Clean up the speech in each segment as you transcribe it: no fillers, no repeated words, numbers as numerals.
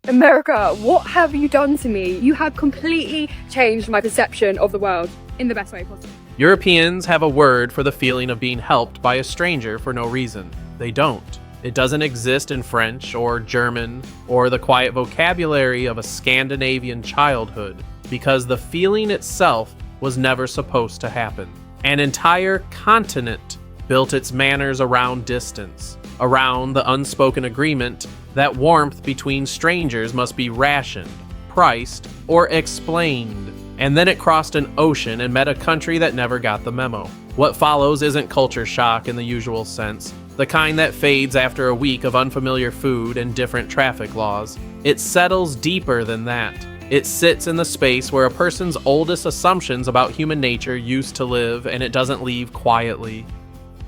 America, what have you done to me? You have completely changed my perception of the world in the best way possible. Europeans have a word for the feeling of being helped by a stranger for no reason. They don't. It doesn't exist in French or German or the quiet vocabulary of a Scandinavian childhood because the feeling itself was never supposed to happen. An entire continent built its manners around distance, around the unspoken agreement that warmth between strangers must be rationed, priced, or explained. And then it crossed an ocean and met a country that never got the memo. What follows isn't culture shock in the usual sense, the kind that fades after a week of unfamiliar food and different traffic laws. It settles deeper than that. It sits in the space where a person's oldest assumptions about human nature used to live, and it doesn't leave quietly.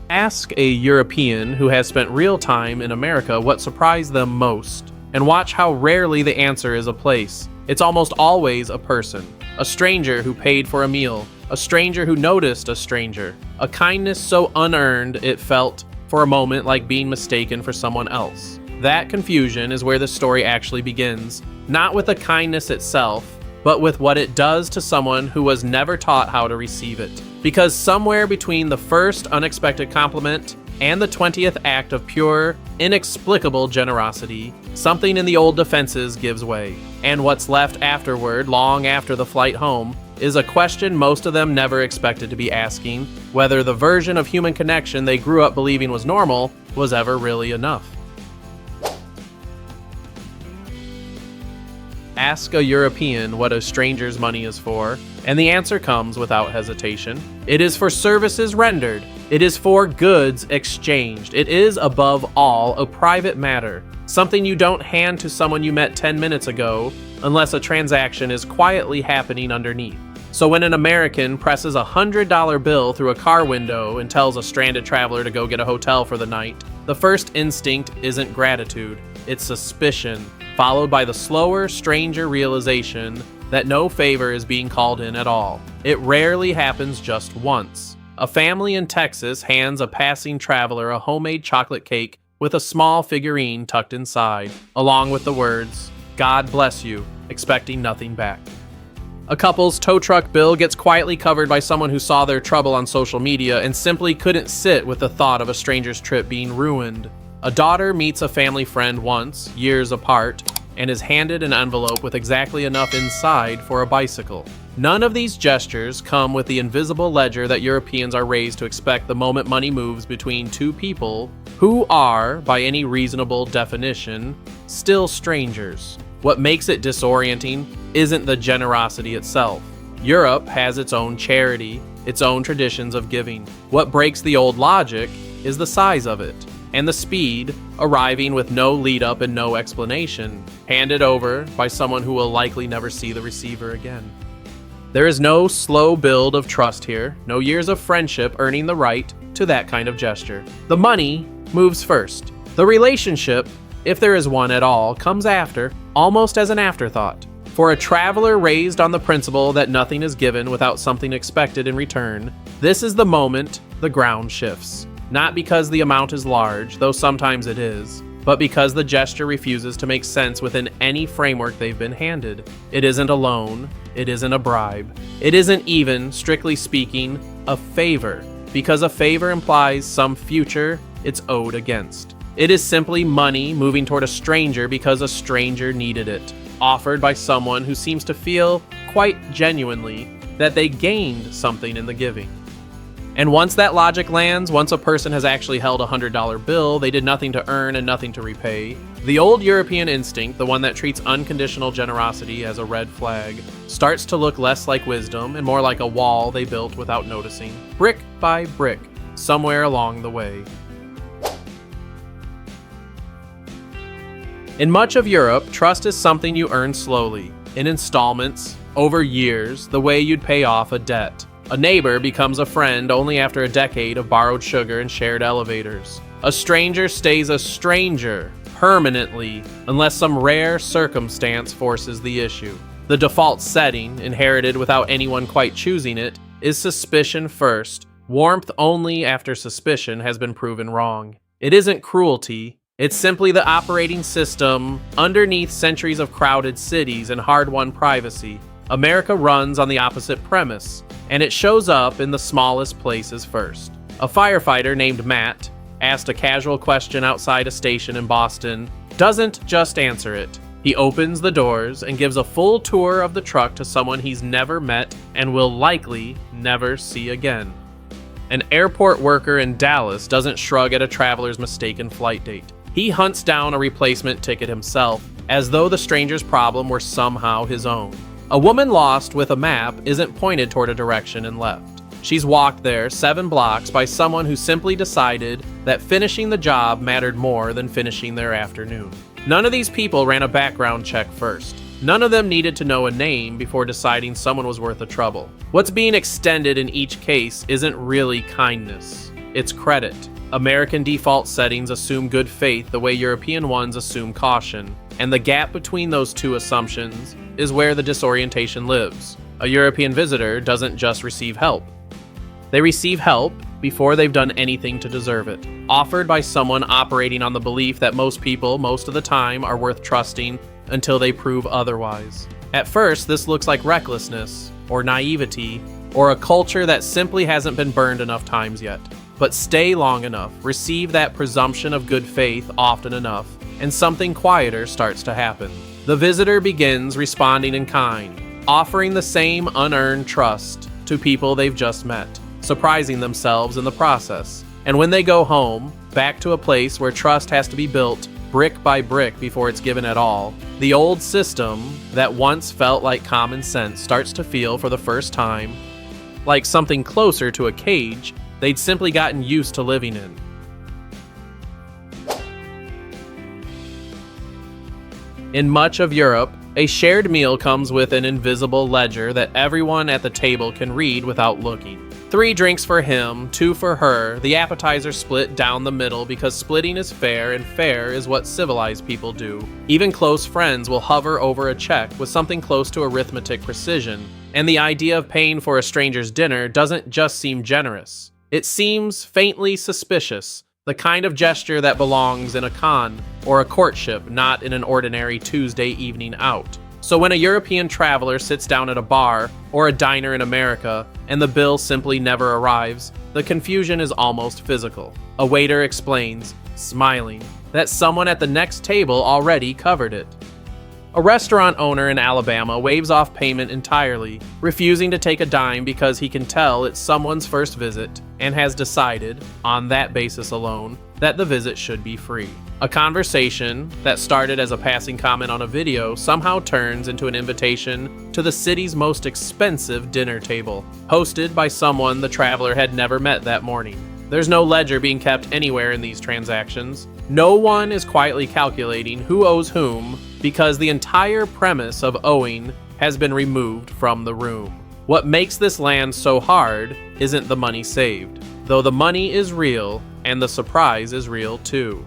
Ask a European who has spent real time in America what surprised them most, and watch how rarely the answer is a place. It's almost always a person. A stranger who paid for a meal. A stranger who noticed a stranger. A kindness so unearned it felt, for a moment, like being mistaken for someone else. That confusion is where the story actually begins, not with the kindness itself, but with what it does to someone who was never taught how to receive it. Because somewhere between the first unexpected compliment and the 20th act of pure, inexplicable generosity, something in the old defenses gives way. And what's left afterward, long after the flight home, is a question most of them never expected to be asking, whether the version of human connection they grew up believing was normal was ever really enough. Ask a European what a stranger's money is for, and the answer comes without hesitation. It is for services rendered. It is for goods exchanged. It is, above all, a private matter, something you don't hand to someone you met 10 minutes ago unless a transaction is quietly happening underneath. So when an American presses a $100 bill through a car window and tells a stranded traveler to go get a hotel for the night, the first instinct isn't gratitude, it's suspicion, followed by the slower, stranger realization that no favor is being called in at all. It rarely happens just once. A family in Texas hands a passing traveler a homemade chocolate cake with a small figurine tucked inside, along with the words, "God bless you," expecting nothing back. A couple's tow truck bill gets quietly covered by someone who saw their trouble on social media and simply couldn't sit with the thought of a stranger's trip being ruined. A daughter meets a family friend once, years apart, and is handed an envelope with exactly enough inside for a bicycle. None of these gestures come with the invisible ledger that Europeans are raised to expect the moment money moves between two people who are, by any reasonable definition, still strangers. What makes it disorienting isn't the generosity itself. Europe has its own charity, its own traditions of giving. What breaks the old logic is the size of it, and the speed, arriving with no lead-up and no explanation, handed over by someone who will likely never see the receiver again. There is no slow build of trust here, no years of friendship earning the right to that kind of gesture. The money moves first. The relationship, if there is one at all, comes after, almost as an afterthought. For a traveler raised on the principle that nothing is given without something expected in return, this is the moment the ground shifts. Not because the amount is large, though sometimes it is, but because the gesture refuses to make sense within any framework they've been handed. It isn't a loan, it isn't a bribe, it isn't even, strictly speaking, a favor, because a favor implies some future it's owed against. It is simply money moving toward a stranger because a stranger needed it, offered by someone who seems to feel, quite genuinely, that they gained something in the giving. And once that logic lands, once a person has actually held a $100 bill they did nothing to earn and nothing to repay, the old European instinct, the one that treats unconditional generosity as a red flag, starts to look less like wisdom and more like a wall they built without noticing, brick by brick, somewhere along the way. In much of Europe, trust is something you earn slowly, in installments, over years, the way you'd pay off a debt. A neighbor becomes a friend only after a decade of borrowed sugar and shared elevators. A stranger stays a stranger permanently unless some rare circumstance forces the issue. The default setting, inherited without anyone quite choosing it, is suspicion first, warmth only after suspicion has been proven wrong. It isn't cruelty, It's simply the operating system underneath centuries of crowded cities and hard-won privacy. America runs on the opposite premise, and it shows up in the smallest places first. A firefighter named Matt, asked a casual question outside a station in Boston, doesn't just answer it. He opens the doors and gives a full tour of the truck to someone he's never met and will likely never see again. An airport worker in Dallas doesn't shrug at a traveler's mistaken flight date. He hunts down a replacement ticket himself, as though the stranger's problem were somehow his own. A woman lost with a map isn't pointed toward a direction and left. She's walked there 7 blocks by someone who simply decided that finishing the job mattered more than finishing their afternoon. None of these people ran a background check first. None of them needed to know a name before deciding someone was worth the trouble. What's being extended in each case isn't really kindness, it's credit. American default settings assume good faith the way European ones assume caution, and the gap between those two assumptions is where the disorientation lives. A European visitor doesn't just receive help. They receive help before they've done anything to deserve it, offered by someone operating on the belief that most people, most of the time, are worth trusting until they prove otherwise. At first, this looks like recklessness, or naivety, or a culture that simply hasn't been burned enough times yet. But stay long enough, receive that presumption of good faith often enough, and something quieter starts to happen. The visitor begins responding in kind, offering the same unearned trust to people they've just met, surprising themselves in the process. And when they go home, back to a place where trust has to be built brick by brick before it's given at all, the old system that once felt like common sense starts to feel for the first time like something closer to a cage they'd simply gotten used to living in. In much of Europe, a shared meal comes with an invisible ledger that everyone at the table can read without looking. 3 drinks for him, 2 for her, the appetizers split down the middle because splitting is fair and fair is what civilized people do. Even close friends will hover over a check with something close to arithmetic precision, and the idea of paying for a stranger's dinner doesn't just seem generous. It seems faintly suspicious, the kind of gesture that belongs in a con or a courtship, not in an ordinary Tuesday evening out. So when a European traveler sits down at a bar or a diner in America and the bill simply never arrives, the confusion is almost physical. A waiter explains, smiling, that someone at the next table already covered it. A restaurant owner in Alabama waives off payment entirely, refusing to take a dime because he can tell it's someone's first visit and has decided, on that basis alone, that the visit should be free. A conversation that started as a passing comment on a video somehow turns into an invitation to the city's most expensive dinner table, hosted by someone the traveler had never met that morning. There's no ledger being kept anywhere in these transactions. No one is quietly calculating who owes whom because the entire premise of owing has been removed from the room. What makes this land so hard isn't the money saved, though the money is real and the surprise is real too.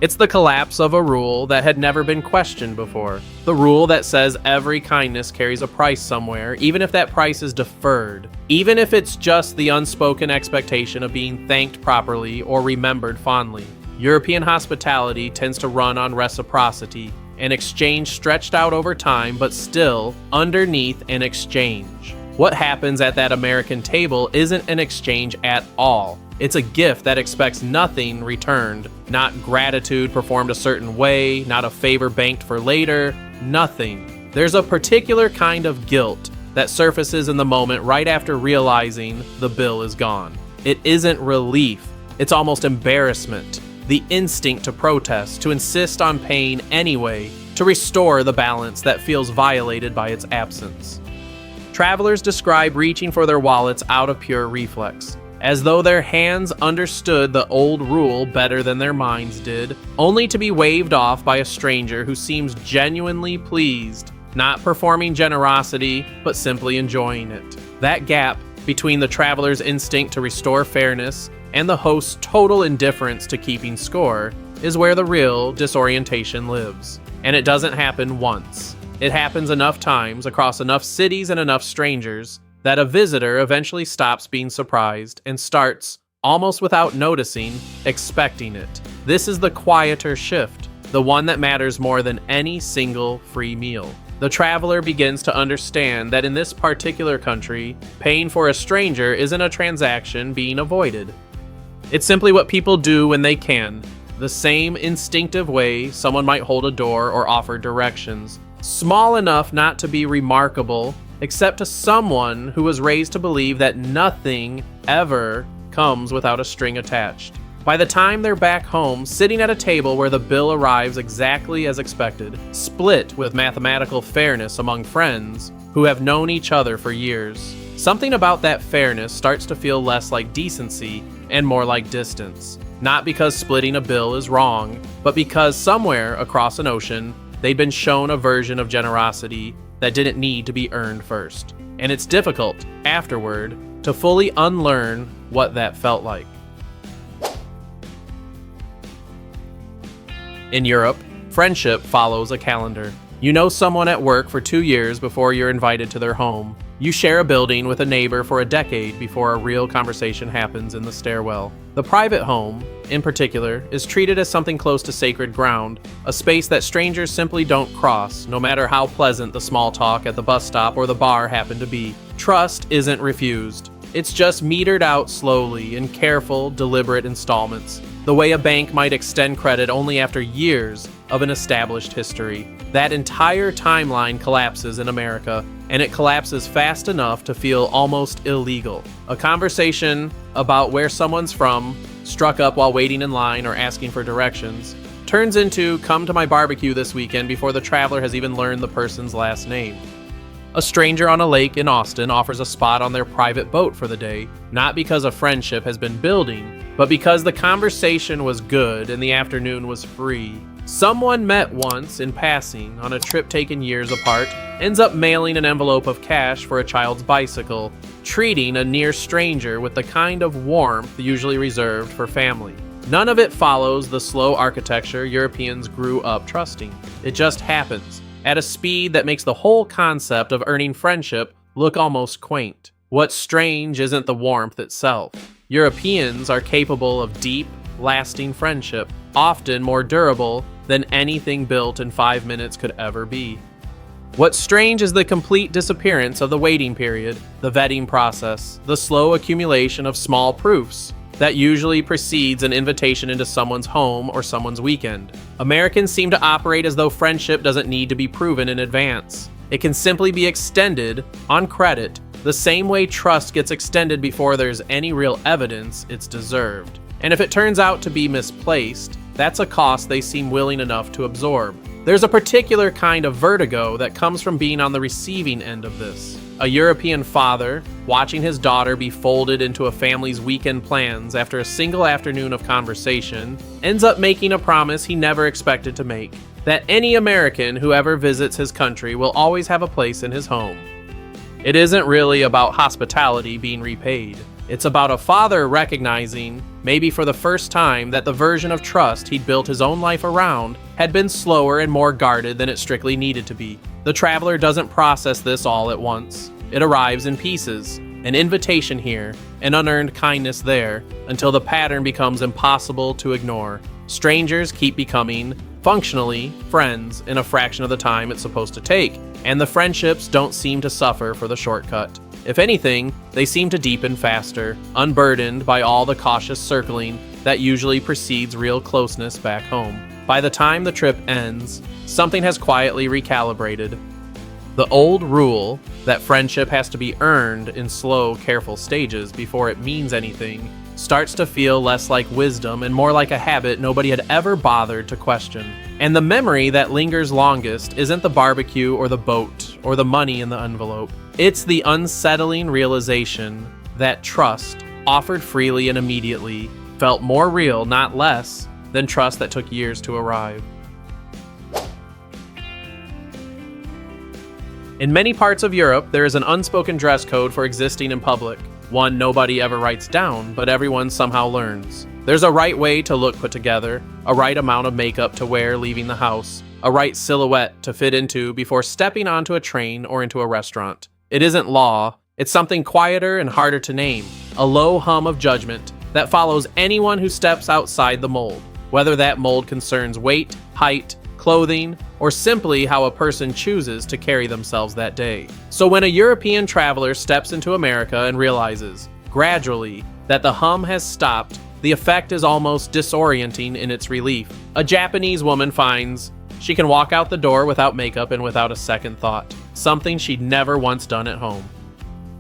It's the collapse of a rule that had never been questioned before. The rule that says every kindness carries a price somewhere, even if that price is deferred. Even if it's just the unspoken expectation of being thanked properly or remembered fondly. European hospitality tends to run on reciprocity, an exchange stretched out over time, but still underneath an exchange. What happens at that American table isn't an exchange at all. It's a gift that expects nothing returned, not gratitude performed a certain way, not a favor banked for later, nothing. There's a particular kind of guilt that surfaces in the moment right after realizing the bill is gone. It isn't relief, it's almost embarrassment. The instinct to protest, to insist on paying anyway, to restore the balance that feels violated by its absence. Travelers describe reaching for their wallets out of pure reflex, as though their hands understood the old rule better than their minds did, only to be waved off by a stranger who seems genuinely pleased, not performing generosity, but simply enjoying it. That gap between the traveler's instinct to restore fairness and the host's total indifference to keeping score is where the real disorientation lives. And it doesn't happen once. It happens enough times across enough cities and enough strangers that a visitor eventually stops being surprised and starts, almost without noticing, expecting it. This is the quieter shift, the one that matters more than any single free meal. The traveler begins to understand that in this particular country, paying for a stranger isn't a transaction being avoided. It's simply what people do when they can, the same instinctive way someone might hold a door or offer directions, small enough not to be remarkable, except to someone who was raised to believe that nothing ever comes without a string attached. By the time they're back home, sitting at a table where the bill arrives exactly as expected, split with mathematical fairness among friends who have known each other for years, something about that fairness starts to feel less like decency and more like distance. Not because splitting a bill is wrong, but because somewhere across an ocean, they'd been shown a version of generosity that didn't need to be earned first. And it's difficult, afterward, to fully unlearn what that felt like. In Europe, friendship follows a calendar. You know someone at work for 2 years before you're invited to their home. You share a building with a neighbor for a decade before a real conversation happens in the stairwell. The private home, in particular, is treated as something close to sacred ground, a space that strangers simply don't cross, no matter how pleasant the small talk at the bus stop or the bar happen to be. Trust isn't refused. It's just metered out slowly in careful, deliberate installments, the way a bank might extend credit only after years of an established history. That entire timeline collapses in America, and it collapses fast enough to feel almost illegal. A conversation about where someone's from, struck up while waiting in line or asking for directions, turns into come to my barbecue this weekend before the traveler has even learned the person's last name. A stranger on a lake in Austin offers a spot on their private boat for the day, not because a friendship has been building, but because the conversation was good and the afternoon was free. Someone met once in passing on a trip taken years apart ends up mailing an envelope of cash for a child's bicycle, treating a near stranger with the kind of warmth usually reserved for family. None of it follows the slow architecture Europeans grew up trusting. It just happens, at a speed that makes the whole concept of earning friendship look almost quaint. What's strange isn't the warmth itself. Europeans are capable of deep, lasting friendship, often more durable than anything built in 5 minutes could ever be. What's strange is the complete disappearance of the waiting period, the vetting process, the slow accumulation of small proofs that usually precedes an invitation into someone's home or someone's weekend. Americans seem to operate as though friendship doesn't need to be proven in advance. It can simply be extended on credit, the same way trust gets extended before there's any real evidence it's deserved. And if it turns out to be misplaced, that's a cost they seem willing enough to absorb. There's a particular kind of vertigo that comes from being on the receiving end of this. A European father, watching his daughter be folded into a family's weekend plans after a single afternoon of conversation, ends up making a promise he never expected to make, that any American who ever visits his country will always have a place in his home. It isn't really about hospitality being repaid. It's about a father recognizing, maybe for the first time, that the version of trust he'd built his own life around had been slower and more guarded than it strictly needed to be. The traveler doesn't process this all at once. It arrives in pieces, an invitation here, an unearned kindness there, until the pattern becomes impossible to ignore. Strangers keep becoming, functionally, friends in a fraction of the time it's supposed to take, and the friendships don't seem to suffer for the shortcut. If anything, they seem to deepen faster, unburdened by all the cautious circling that usually precedes real closeness back home. By the time the trip ends, something has quietly recalibrated. The old rule that friendship has to be earned in slow, careful stages before it means anything starts to feel less like wisdom and more like a habit nobody had ever bothered to question. And the memory that lingers longest isn't the barbecue or the boat or the money in the envelope. It's the unsettling realization that trust, offered freely and immediately, felt more real, not less, than trust that took years to arrive. In many parts of Europe, there is an unspoken dress code for existing in public, one nobody ever writes down, but everyone somehow learns. There's a right way to look put together, a right amount of makeup to wear leaving the house, a right silhouette to fit into before stepping onto a train or into a restaurant. It isn't law, it's something quieter and harder to name, a low hum of judgment that follows anyone who steps outside the mold. whether that mold concerns weight, height, clothing, or simply how a person chooses to carry themselves that day. So when a European traveler steps into America and realizes, gradually, that the hum has stopped, the effect is almost disorienting in its relief. A Japanese woman finds she can walk out the door without makeup and without a second thought, something she'd never once done at home.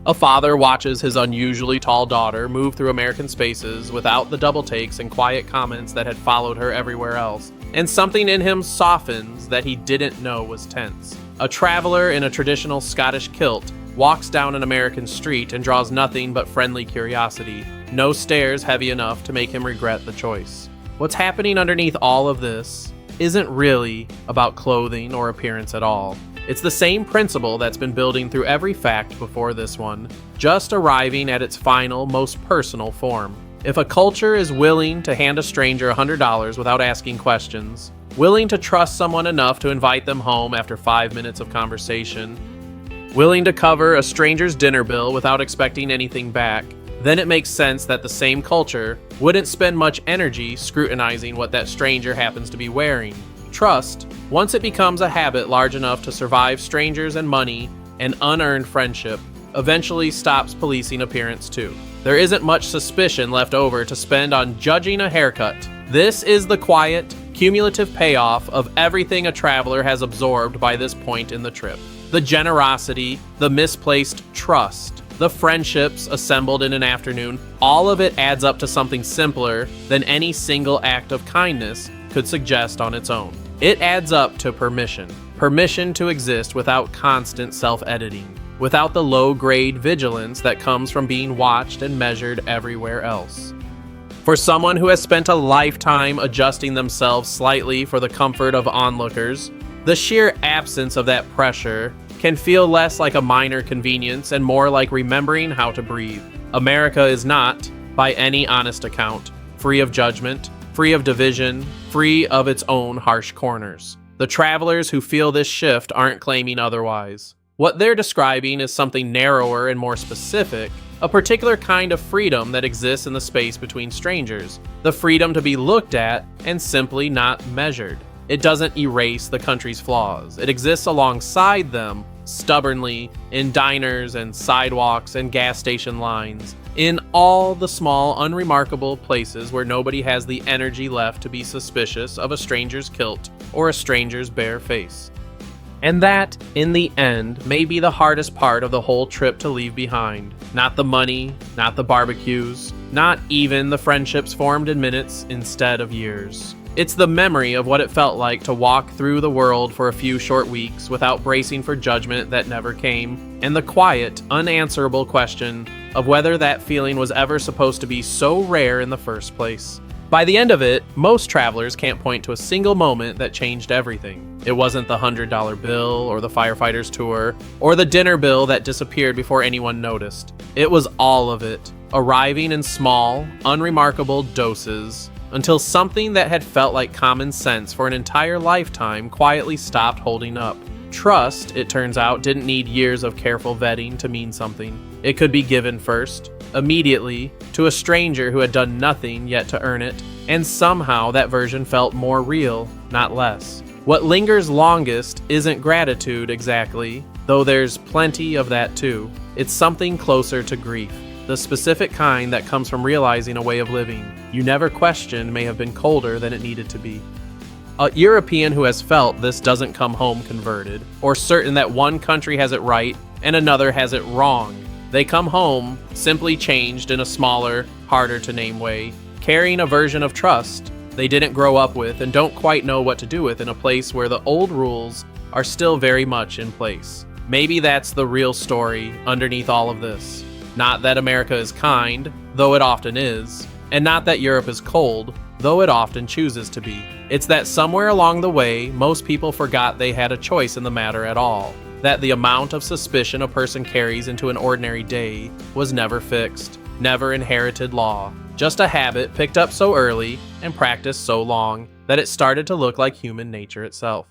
A father watches his unusually tall daughter move through American spaces without the double takes and quiet comments that had followed her everywhere else, and something in him softens that he didn't know was tense. A traveler in a traditional Scottish kilt walks down an American street and draws nothing but friendly curiosity, no stares heavy enough to make him regret the choice. What's happening underneath all of this isn't really about clothing or appearance at all. It's the same principle that's been building through every fact before this one, just arriving at its final, most personal form. If a culture is willing to hand a stranger $100 without asking questions, willing to trust someone enough to invite them home after 5 minutes of conversation, willing to cover a stranger's dinner bill without expecting anything back, then it makes sense that the same culture wouldn't spend much energy scrutinizing what that stranger happens to be wearing. Trust, once it becomes a habit large enough to survive strangers and money and unearned friendship, eventually stops policing appearance too. There isn't much suspicion left over to spend on judging a haircut. This is the quiet, cumulative payoff of everything a traveler has absorbed by this point in the trip. The generosity, the misplaced trust, the friendships assembled in an afternoon, all of it adds up to something simpler than any single act of kindness could suggest on its own. It adds up to permission. Permission to exist without constant self-editing, without the low-grade vigilance that comes from being watched and measured everywhere else. For someone who has spent a lifetime adjusting themselves slightly for the comfort of onlookers, the sheer absence of that pressure can feel less like a minor convenience and more like remembering how to breathe. America is not, by any honest account, free of judgment, free of division, free of its own harsh corners. The travelers who feel this shift aren't claiming otherwise. What they're describing is something narrower and more specific, a particular kind of freedom that exists in the space between strangers, the freedom to be looked at and simply not measured. It doesn't erase the country's flaws. It exists alongside them, stubbornly, in diners and sidewalks and gas station lines, in all the small, unremarkable places where nobody has the energy left to be suspicious of a stranger's kilt or a stranger's bare face. And that, in the end, may be the hardest part of the whole trip to leave behind. Not the money, not the barbecues, not even the friendships formed in minutes instead of years. It's the memory of what it felt like to walk through the world for a few short weeks without bracing for judgment that never came, and the quiet, unanswerable question of whether that feeling was ever supposed to be so rare in the first place. By the end of it, most travelers can't point to a single moment that changed everything. It wasn't the $100 bill, or the firefighter's tour, or the dinner bill that disappeared before anyone noticed. It was all of it, arriving in small, unremarkable doses, until something that had felt like common sense for an entire lifetime quietly stopped holding up. Trust, it turns out, didn't need years of careful vetting to mean something. It could be given first, immediately, to a stranger who had done nothing yet to earn it, and somehow that version felt more real, not less. What lingers longest isn't gratitude exactly, though there's plenty of that too. It's something closer to grief. The specific kind that comes from realizing a way of living you never questioned may have been colder than it needed to be. A European who has felt this doesn't come home converted, or certain that one country has it right and another has it wrong. They come home simply changed in a smaller, harder to name way, carrying a version of trust they didn't grow up with and don't quite know what to do with in a place where the old rules are still very much in place. Maybe that's the real story underneath all of this. Not that America is kind, though it often is, and not that Europe is cold, though it often chooses to be. It's that somewhere along the way, most people forgot they had a choice in the matter at all, that the amount of suspicion a person carries into an ordinary day was never fixed, never inherited law, just a habit picked up so early and practiced so long that it started to look like human nature itself.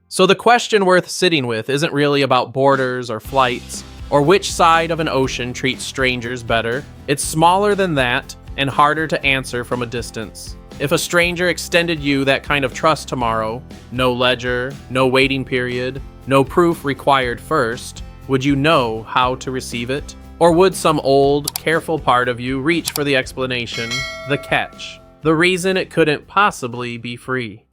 So the question worth sitting with isn't really about borders or flights, or which side of an ocean treats strangers better. It's smaller than that and harder to answer from a distance. If a stranger extended you that kind of trust tomorrow, no ledger, no waiting period, no proof required first, would you know how to receive it? Or would some old, careful part of you reach for the explanation, the catch, the reason it couldn't possibly be free?